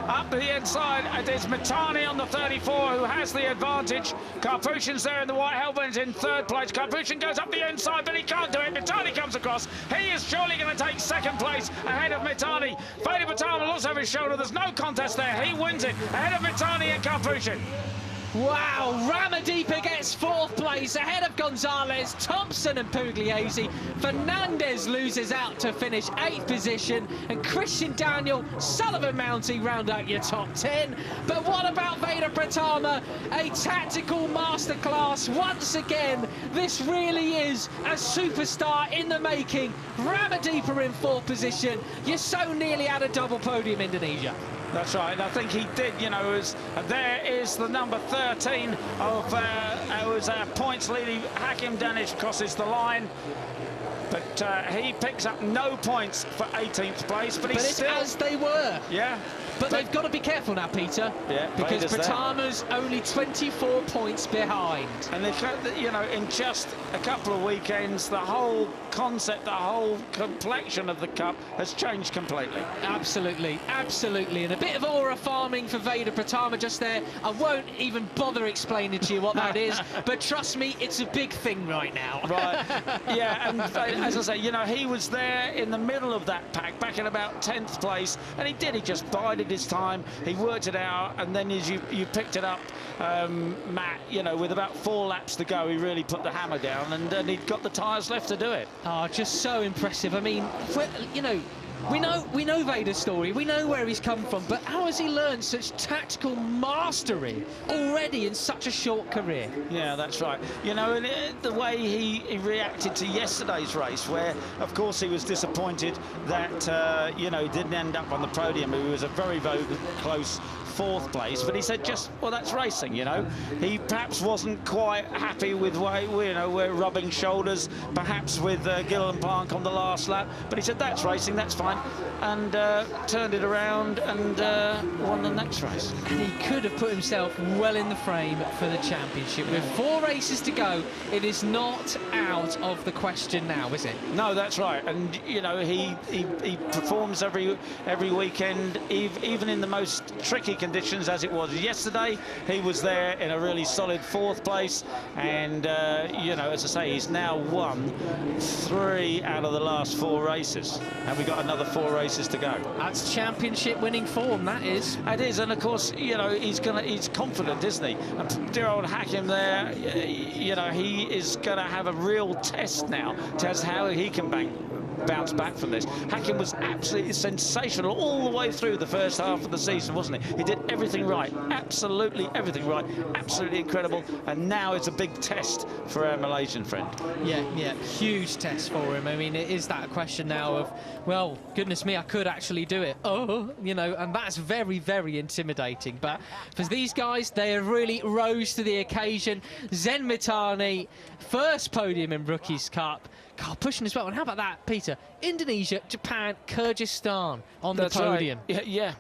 Up the inside, it is Mitani on the 34 who has the advantage. Karpushin's there in the white helmet in third place. Karpushin goes up the inside, but he can't do it. Mitani comes across. He is surely going to take second place ahead of Mitani. vedaega45 looks over his shoulder. There's no contest there. He wins it ahead of Mitani and Karpushin. Wow, Ramadeepa gets fourth place ahead of Gonzalez, Thompson and Pugliese. Fernandez loses out to finish 8th position, and Christian Daniel, Sullivan Mounty round out your top 10. But what about vedaega45? A tactical masterclass once again. This really is a superstar in the making. Ramadeepa in 4th position. You're so nearly at a double podium, Indonesia. That's right, and I think he did, you know, there is the number 13 of points leading. Hakim Danish crosses the line, but he picks up no points for 18th place, but he's still... as they were. Yeah. But they've got to be careful now, Peter, because Pratama's only 24 points behind. And you know, in just a couple of weekends, the whole concept, the whole complexion of the Cup has changed completely. Absolutely, absolutely. And a bit of aura farming for vedaega45 just there. I won't even bother explaining to you what that is, but trust me, it's a big thing right now. Right, yeah, and as I say, you know, he was there in the middle of that pack, back in about 10th place, and he just bided his time, he worked it out, and then as you picked it up, Matt, you know, with about 4 laps to go, he really put the hammer down, and he'd got the tyres left to do it. Oh, just so impressive. I mean, you know, we know Veda's story, we know where he's come from, but how has he learned such tactical mastery already in such a short career? Yeah, that's right. You know, and the way he reacted to yesterday's race, where, of course, he was disappointed that, you know, he didn't end up on the podium. He was a very, very close 4th place, but he said well, that's racing, you know. He perhaps wasn't quite happy with we're rubbing shoulders perhaps with Gilliland Plank on the last lap, but he said that's racing, that's fine, and turned it around and won the next race. And he could have put himself well in the frame for the championship. With 4 races to go, it is not out of the question now, is it? No, that's right. And you know, he performs every weekend, even in the most tricky conditions as it was yesterday. He was there in a really solid 4th place, and you know, as I say, he's now won 3 out of the last 4 races, and we've got another 4 races to go. That's championship winning form, that is. It is, and of course, you know, he's confident, isn't he? And dear old Hakim there, you know, he is going to have a real test now, test how he can bounce back from this. Hakim was absolutely sensational all the way through the first half of the season, wasn't he? He did everything right, absolutely everything right, absolutely incredible, and now it's a big test for our Malaysian friend. Yeah, huge test for him. I mean, it is that question now of, well, goodness me, I could actually do it. Oh, you know, and that's very, very intimidating. But for these guys, they have really rose to the occasion. Zen Mitani, first podium in Rookies Cup. Karpushin as well. And how about that, Peter? Indonesia, Japan, Kyrgyzstan on the podium. Right. Yeah,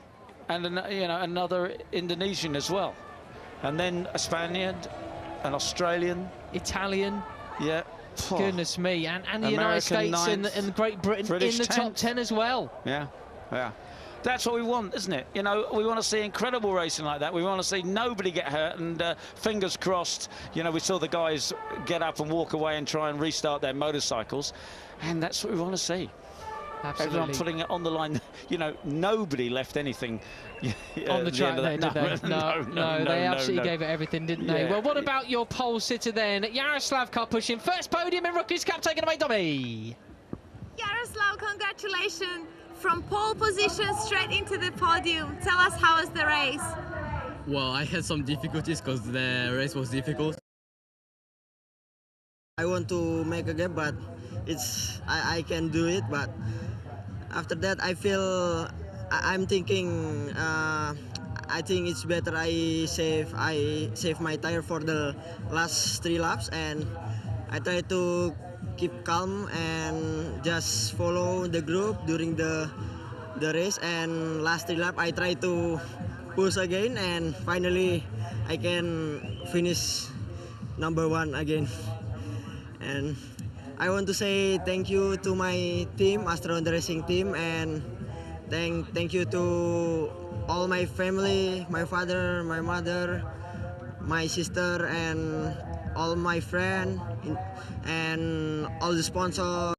and you know, another Indonesian as well, and then a Spaniard, an Australian, Italian. Yeah. Goodness me, and the United States and Great Britain British in the top 10 as well. Yeah. That's what we want, isn't it? You know, we want to see incredible racing like that. We want to see nobody get hurt, and fingers crossed, you know, we saw the guys get up and walk away and try and restart their motorcycles, and that's what we want to see. Absolutely. Everyone putting it on the line. You know, nobody left anything on the track there, did they? No, they absolutely gave it everything, didn't they? Well, what about your pole sitter then? Yaroslav Karpushin, first podium in Rookies Cup, taken away, Dobby. Yaroslav, congratulations. From pole position straight into the podium. Tell us, how was the race? Well, I had some difficulties because the race was difficult. I want to make a gap, but I can do it. But after that, I'm thinking I think it's better I save my tire for the last 3 laps, and I try to keep calm and just follow the group during the race. And last 3 laps I try to push again, and finally I can finish number 1 again. And I want to say thank you to my team, Astro Honda Racing team, and thank you to all my my family, my father, my mother, my sister, and all my friends, and all the sponsors.